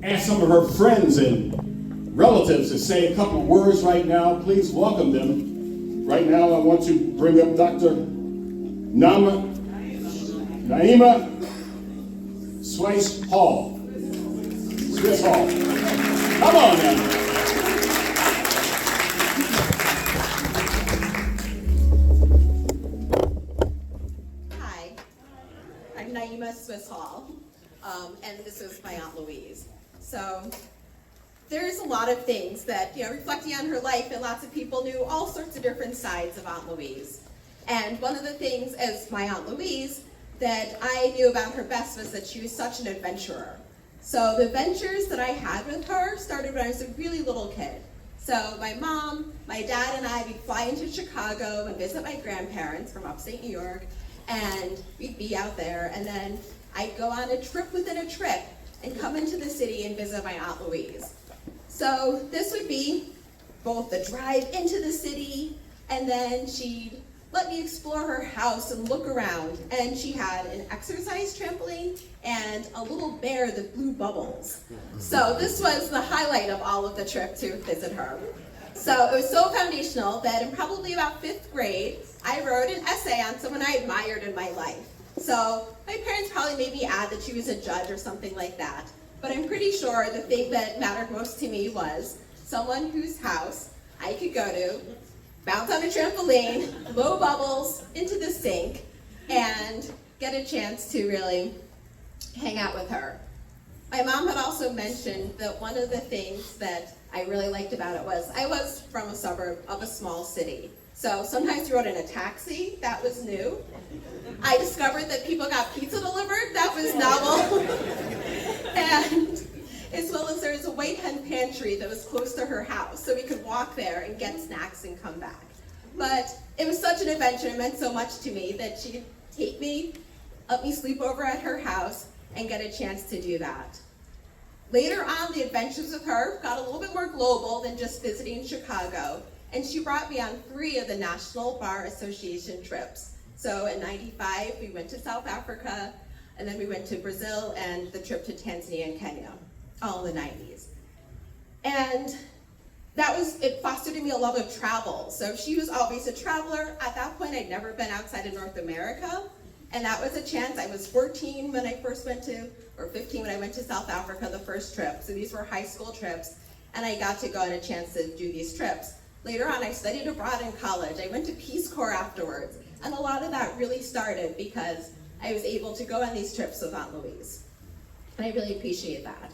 Ask some of her friends and relatives to say a couple words right now. Please welcome them. Right now, I want to bring up Dr. Naima Swiss Hall. Swiss Hall. Come on now. Hi, I'm Naima Swiss Hall, and this is my Aunt Louise. So there's a lot of things that, reflecting on her life, and lots of people knew all sorts of different sides of Aunt Louise. And one of the things as my Aunt Louise that I knew about her best was that she was such an adventurer. So the adventures that I had with her started when I was a really little kid. So my mom, my dad, and I, we'd fly into Chicago and visit my grandparents from upstate New York, and we'd be out there, and then I'd go on a trip within a trip and come into the city and visit my Aunt Louise. So this would be both the drive into the city, and then she'd let me explore her house and look around. And she had an exercise trampoline and a little bear that blew bubbles. So this was the highlight of all of the trip to visit her. So it was so foundational that in probably about 5th grade, I wrote an essay on someone I admired in my life. So my parents probably made me add that she was a judge or something like that. But I'm pretty sure the thing that mattered most to me was someone whose house I could go to, bounce on a trampoline, blow bubbles into the sink, and get a chance to really hang out with her. My mom had also mentioned that one of the things that I really liked about it was I was from a suburb of a small city. So sometimes we rode in a taxi, that was new. I discovered that people got pizza delivered, that was novel. And as well as there was a white hen pantry that was close to her house, so we could walk there and get snacks and come back. But it was such an adventure, it meant so much to me that she could take me, let me sleep over at her house, and get a chance to do that. Later on, the adventures with her got a little bit more global than just visiting Chicago, and she brought me on 3 of the National Bar Association trips. So in '95, we went to South Africa, and then we went to Brazil, and the trip to Tanzania and Kenya, all in the 90s. And it fostered in me a love of travel. So she was always a traveler. At that point, I'd never been outside of North America, and that was a chance. I was 14 when I first went to, or 15 when I went to South Africa the first trip. So these were high school trips, and I got to go on a chance to do these trips. Later on, I studied abroad in college. I went to Peace Corps afterwards, and a lot of that really started because I was able to go on these trips with Aunt Louise, and I really appreciate that.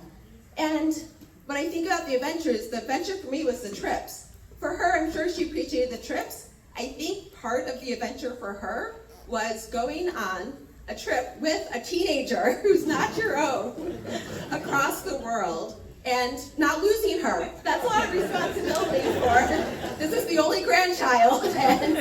And when I think about the adventure for me was the trips. For her, I'm sure she appreciated the trips. I think part of the adventure for her was going on a trip with a teenager who's not your own across the world and not losing her. That's a lot of responsibility for. This is the only grandchild, and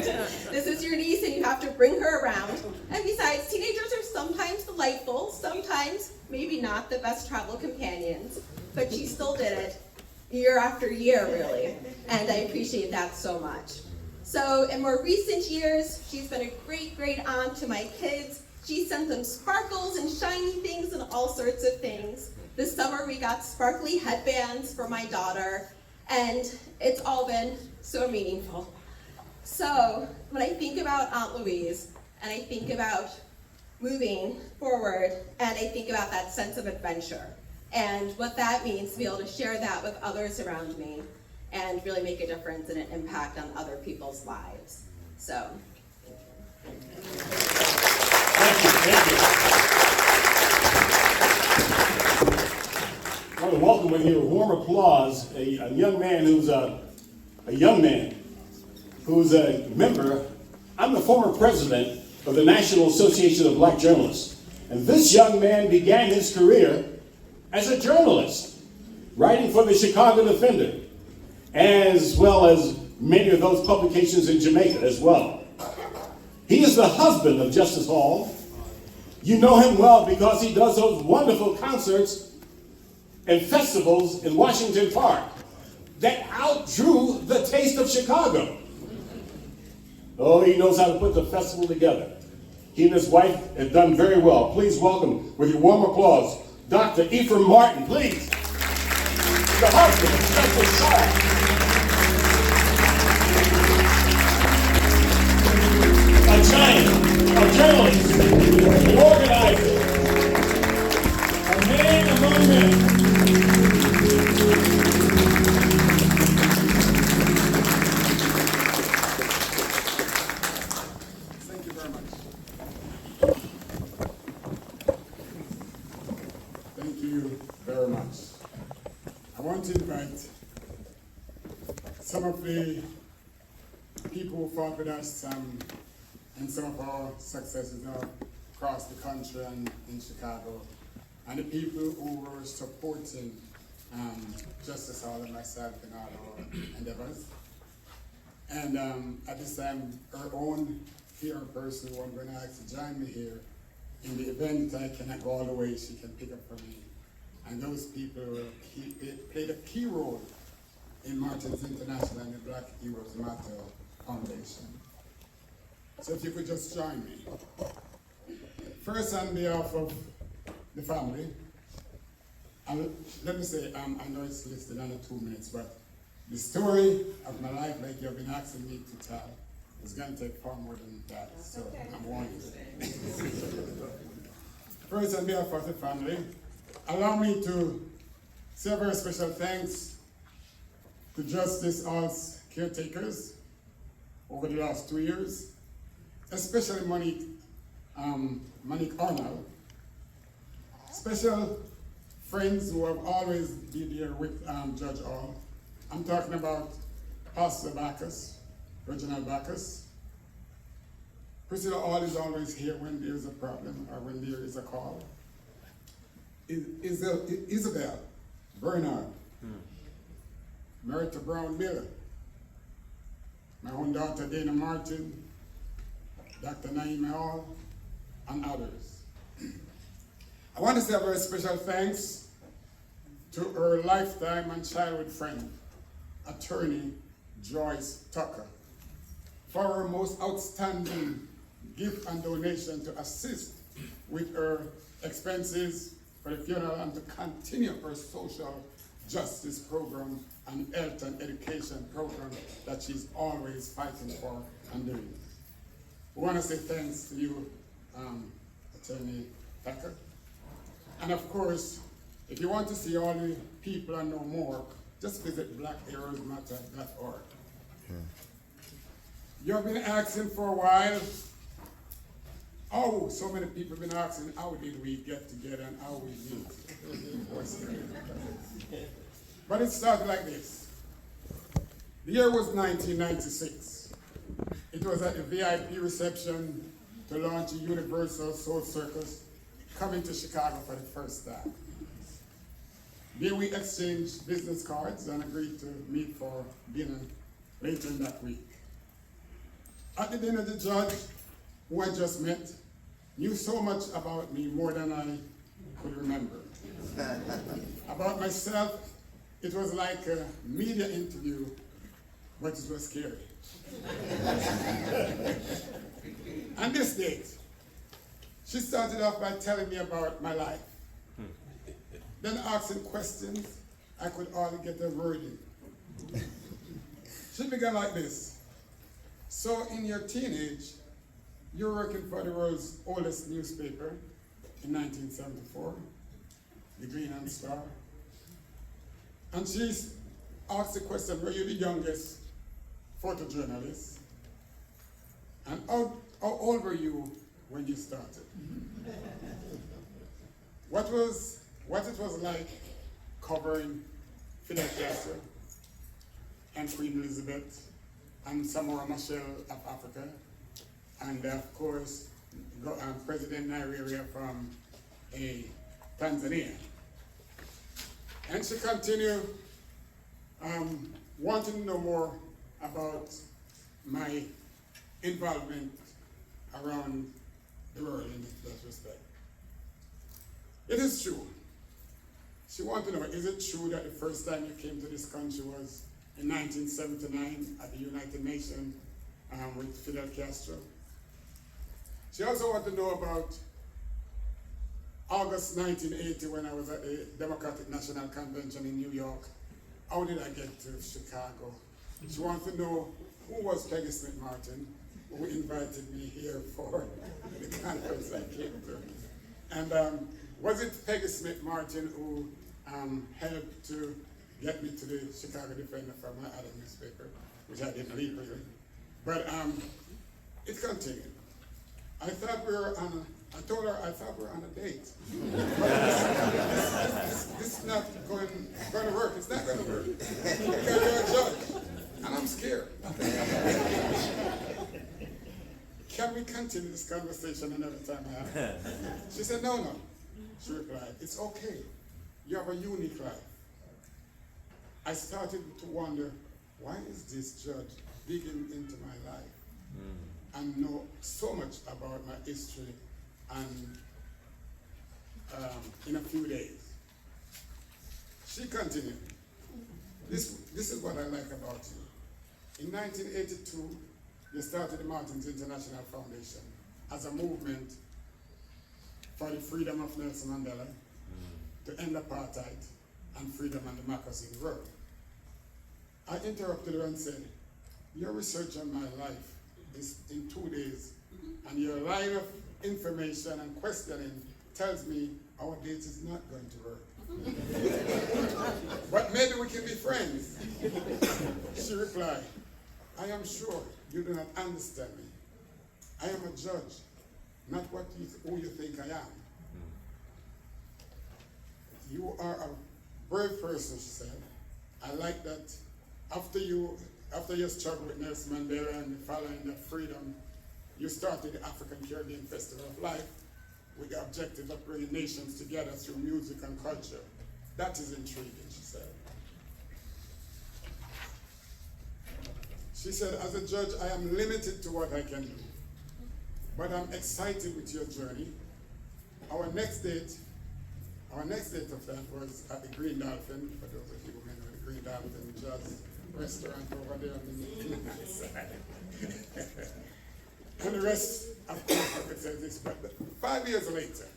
this is your niece, and you have to bring her around. And besides, teenagers are sometimes delightful, sometimes maybe not the best travel companions, but she still did it year after year, really, and I appreciate that so much. So in more recent years, she's been a great, great aunt to my kids. She sent them sparkles and shiny things and all sorts of things. This summer we got sparkly headbands for my daughter, and it's all been so meaningful. So when I think about Aunt Louise, and I think about moving forward, and I think about that sense of adventure, and what that means to be able to share that with others around me, and really make a difference and an impact on other people's lives. So, Thank you. I want to welcome with you a warm applause a young man who's a member. I'm the former president of the National Association of Black Journalists, and this young man began his career as a journalist, writing for the Chicago Defender, as well as many of those publications in Jamaica as well. He is the husband of Justice Hall. You know him well because he does those wonderful concerts and festivals in Washington Park that outdrew the taste of Chicago. Oh, he knows how to put the festival together. He and his wife have done very well. Please welcome, with your warm applause, Dr. Ephraim Martin, please. The husband of Special Child. A giant, a journalist, an organizer, a man among men. Thank you very much. Thank you very much. I want to invite some of the people who fought with us in some of our successes across the country and in Chicago, and the people who were supporting Justice Hall and myself in all our endeavors. And at this time, our own here person who I'm going to ask to join me here in the event I cannot go all the way, she can pick up for me. And those people played a key role in Martin's International and the Black Heroes Matter Foundation. So if you could just join me. First, on behalf of the family, let me say, I know it's listed under 2 minutes, but the story of my life, like you've been asking me to tell, is going to take far more than that, so I'm warning you. First, on behalf of the family, allow me to say a very special thanks to Justice Hall's caretakers over the last 2 years, especially Monique Arnold, special friends who have always been there with Judge Hall. I'm talking about Pastor Bacchus, Reginald Bacchus. Priscilla Hall is always here when there's a problem or when there is a call. Isabel Bernard, Merita Brown Miller, my own daughter Dana Martin, Dr. Naima Hall, and others. I want to say a very special thanks to her lifetime and childhood friend, attorney Joyce Tucker, for her most outstanding gift and donation to assist with her expenses for the funeral and to continue her social justice program and health and education program that she's always fighting for and doing. We want to say thanks to you, Attorney Tucker. And of course, if you want to see all the people and know more, just visit BLAQHeroesMatter.org. You have been asking for a while, oh, so many people have been asking, how did we get together and how we meet? But it started like this. The year was 1996. It was at the VIP reception to launch a Universal Soul Circus coming to Chicago for the first time. There we exchanged business cards and agreed to meet for dinner later in that week. At the dinner, the judge, who I just met, knew so much about me, more than I could remember. About myself, it was like a media interview, but it was scary. On this date, she started off by telling me about my life. Then asking questions I could hardly get a word in. She began like this. So in your teenage, you're working for the world's oldest newspaper in 1974, the Green and Star. And she asked the question, were you the youngest photojournalist? And how old were you when you started? What it was like covering Fidel Castro and Queen Elizabeth and Samora Machel of Africa, and of course, President Nyerere from Tanzania. And she continued wanting to know more about my involvement around the world in that respect. It is true. She wanted to know, is it true that the first time you came to this country was in 1979 at the United Nations with Fidel Castro? She also wanted to know about August 1980, when I was at the Democratic National Convention in New York, how did I get to Chicago? She wants to know who was Peggy Smith Martin, who invited me here for the conference I came to. And was it Peggy Smith Martin who helped to get me to the Chicago Defender from my other newspaper, which I didn't leave really. But it continued. I thought we were on I told her I thought we were on a date. This is not going to work. It's not going to work. Because you're a judge. And I'm scared. Can we continue this conversation another time I have it? She said, no. She replied, it's okay. You have a unique life. I started to wonder, why is this judge digging into my life and know so much about my history and in a few days? She continued, this is what I like about you. In 1982, you started the Martins International Foundation as a movement for the freedom of Nelson Mandela, to end apartheid and freedom and democracy in the world. I interrupted her and said, your research on my life is in 2 days, and your line of information and questioning tells me our date is not going to work. But maybe we can be friends. She replied, I am sure you do not understand me. I am a judge, not who you think I am. You are a brave person, she said. I like that after your struggle with Nelson Mandela and following that freedom, you started the African Caribbean Festival of Life with the objective of bringing nations together through music and culture. That is intriguing, she said. She said, as a judge, I am limited to what I can do, but I'm excited with your journey. Our next date of that was at the Green Dolphin, for those of you who know the Green Dolphin Jazz restaurant over there on the north side. And the rest, of course, I could say this, but 5 years later,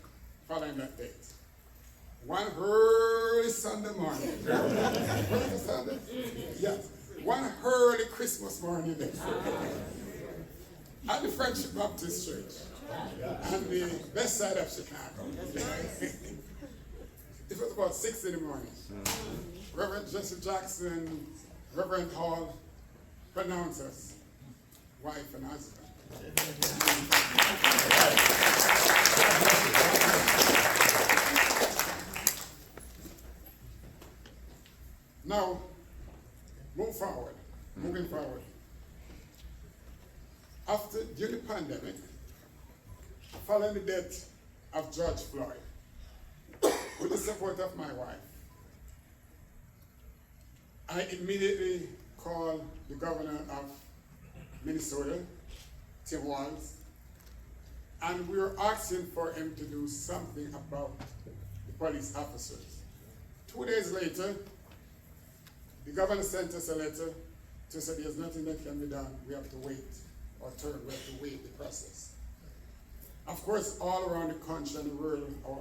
following that date, one early Sunday morning, was it Sunday? Yes. One early Christmas morning at the Friendship Baptist Church on the west side of Chicago. It was about 6 in the morning. Reverend Jesse Jackson, Reverend Hall, pronouncers, wife and husband. Now, moving forward. During the pandemic, following the death of George Floyd, with the support of my wife, I immediately called the governor of Minnesota, Tim Walz, and we were asking for him to do something about the police officers. 2 days later, the governor sent us a letter to say there's nothing that can be done. We have to wait our turn. We have to wait the process. Of course, all around the country and the world, our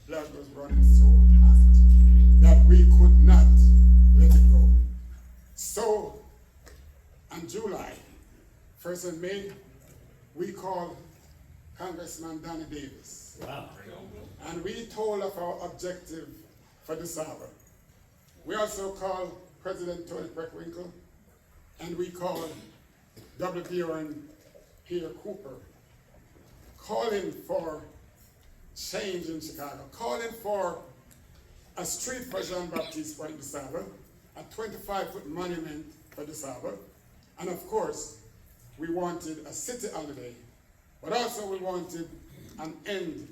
blood was running so hot that we could not let it go. So, on July 1st and May, we called Congressman Donnie Davis. Wow. And we told of our objective for this hour. We also called President Tony Preckwinkle, and we called WPO and Peter Cooper, calling for change in Chicago, calling for a street for Jean-Baptiste Point de Sable, a 25-foot monument for de Sable, and of course, we wanted a city holiday, but also we wanted an end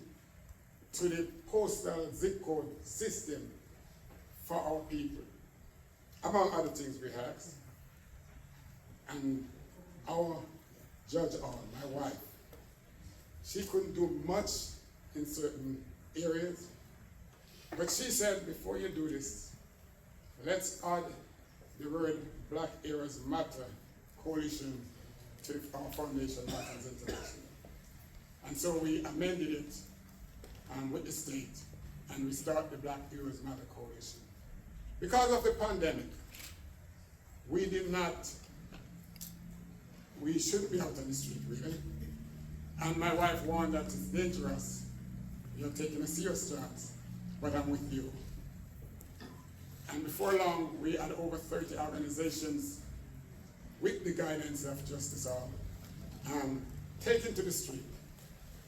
to the postal zip code system for our people. Among other things we asked, and our Judge Hall, my wife, she couldn't do much in certain areas, but she said, before you do this, let's add the word Black Heroes Matter Coalition to our foundation, Martins International. And so we amended it with the state and we start the Black Heroes Matter Coalition. Because of the pandemic, we shouldn't be out on the street, really. And my wife warned that it's dangerous. You're taking a serious chance, but I'm with you. And before long, we had over 30 organizations with the guidance of Justice Hall taken to the street.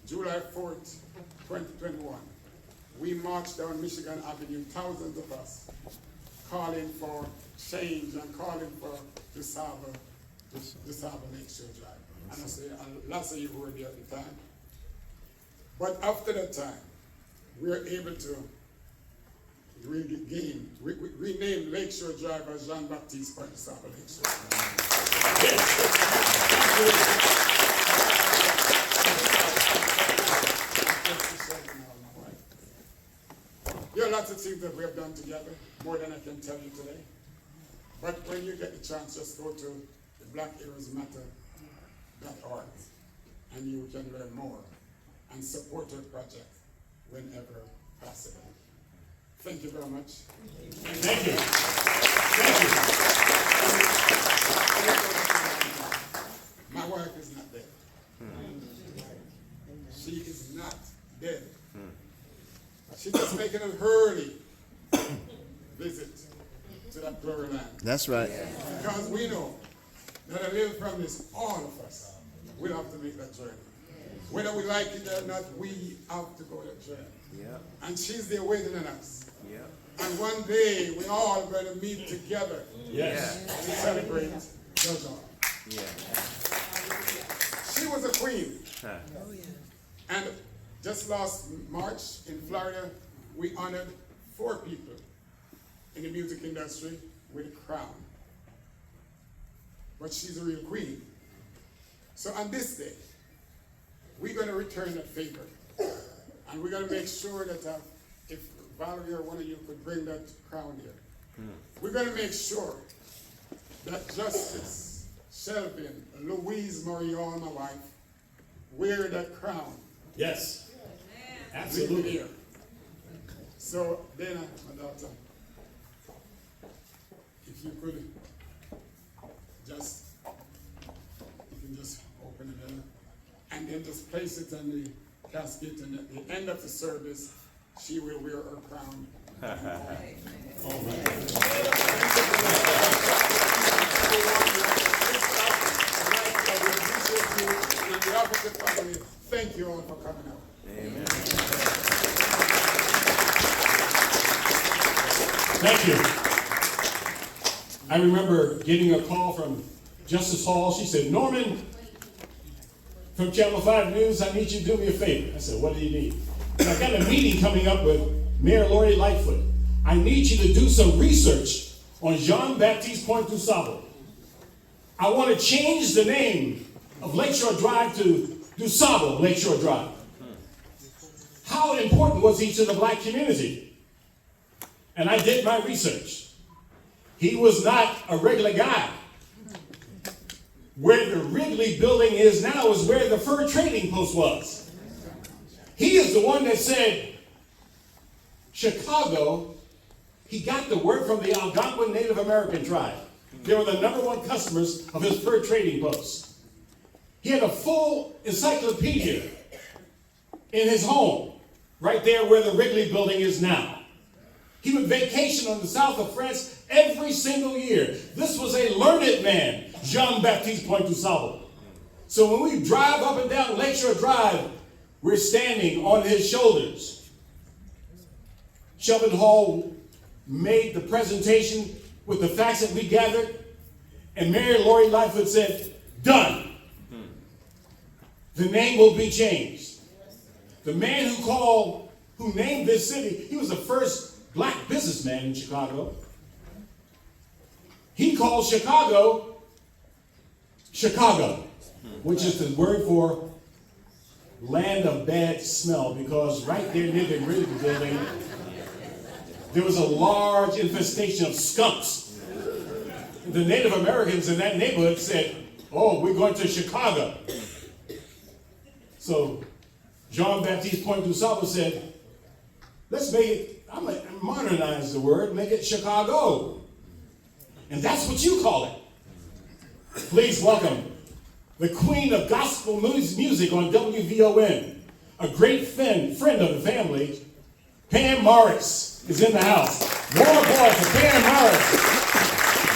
July 4th, 2021, we marched down Michigan Avenue, thousands of us, calling for change and calling for the Saba Lakeshore Drive. And I say, lots of you were there at the time. But after that time, we were able to rename Lakeshore Drive as Jean-Baptiste Point de Saba Lakeshore. There are lots of things that we have done together, more than I can tell you today. But when you get the chance, just go to the BLAQHeroesMatter.org and you can learn more and support our project whenever possible. Thank you very much. Thank you. Thank My wife is not dead. She is not dead. She's just making an early visit to that glory land. That's right. Because we know that a little from this, all of us will have to make that journey. Whether we like it or not, we have to go that journey. Yeah. And she's there waiting on us. Yeah. And one day we all going to meet together Yes. to celebrate Jojo. Yeah. She was a queen. Huh. And just last March in Florida, we honored 4 people in the music industry with a crown. But she's a real queen. So on this day, we're going to return that favor. And we're going to make sure that if Valerie or one of you could bring that crown here, we're going to make sure that Justice, Shelvin, Louise, Marion, my wife, wear that crown. Yes. Leave it Absolutely. here. So, Dana, my daughter, if you could just, you can just open it there, and then just place it on the casket, and at the end of the service, she will wear her crown. Thank you all for coming out. Amen. Thank you. I remember getting a call from Justice Hall. She said, Norman, from Channel 5 News, I need you to do me a favor. I said, what do you need? And I got a meeting coming up with Mayor Lori Lightfoot. I need you to do some research on Jean-Baptiste Point du Sable. I want to change the name of Lakeshore Drive to Du Sable Lakeshore Drive. How important was he to the black community? And I did my research. He was not a regular guy. Where the Wrigley building is now is where the fur trading post was. He is the one that said, Chicago, he got the word from the Algonquin Native American tribe. They were the #1 customers of his fur trading post. He had a full encyclopedia in his home, right there where the Wrigley building is now. He would vacation on the south of France every single year. This was a learned man, Jean-Baptiste Point du Sable. So when we drive up and down Lakeshore Drive, we're standing on his shoulders. Shelvin Hall made the presentation with the facts that we gathered, and Mayor Lori Lightfoot said, done. The name will be changed. The man who named this city, he was the first black businessman in Chicago. He called Chicago, Chicago, which is the word for land of bad smell, because right there near the Wrigley building, there was a large infestation of skunks. The Native Americans in that neighborhood said, oh, we're going to Chicago. So Jean Baptiste Point du Sable said, let's make it, I'm going to modernize the word, make it Chicago. And that's what you call it. Please welcome the queen of gospel music on WVON, a great friend of the family, Pam Morris is in the house. More applause for Pam Morris.